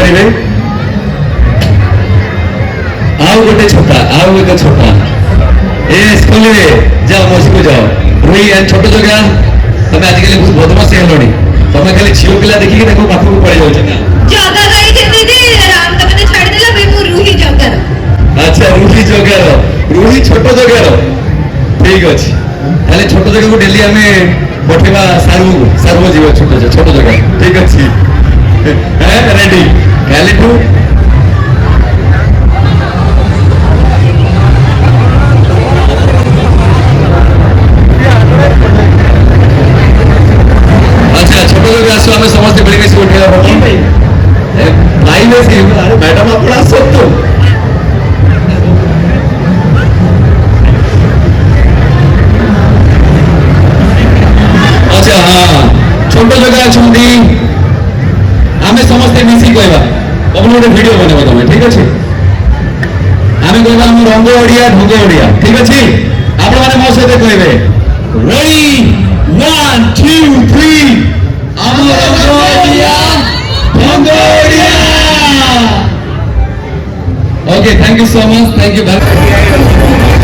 କହିବେ ଆଉ ଗୋଟେ ଛୋଟା ଆଉ ଏକ ଛୋଟା ଏ ସ୍କୁଲରେ ଯାଅ ମସିକୁ ଯାଅ ରୋହି ଛୋଟ ଜଗା ତମେ ଆଜିକାଲି ବହୁତ ବଦମାସି ହେଲଣି ତମେ ଖାଲି ଝିଅ ପିଲା ଦେଖିକି ତାକୁ ପାଖକୁ ପଳେଇ ଯାଉଛ ନା ଜଗା କହିଛନ୍ତି ଯେ ରାମ ତମେ ଛାଡ଼ିଦେଲା ଭାଇ ମୁଁ ରୁହି ଜଗାର ଆଚ୍ଛା ରୁହି ଜଗାର ରୁହି ଛୋଟ ଜଗାର ଠିକ ଅଛି ତାହେଲେ ଛୋଟ ଜଗାକୁ ଡେଲି ଆମେ ପଠେଇବା ସାରୁ ଯିବ ଛୋଟ ଜଗା ଠିକ ଅଛି ରେଡି କାଲିଠୁ आसो आम समस्त मिलमिश उठेगा मैडम आप तो अच्छा हाँ छोट जगह अच्छा आम समस्ते मिसी कहवा तुम गोटे वीडियो बनब तुम ठीक अच्छे आम कह रंग ओडिया ढंग ओडिया ठीक अच्छे आप मो सहित कहे ready 1 2 3 Okay, thank you so much. Thank you very much.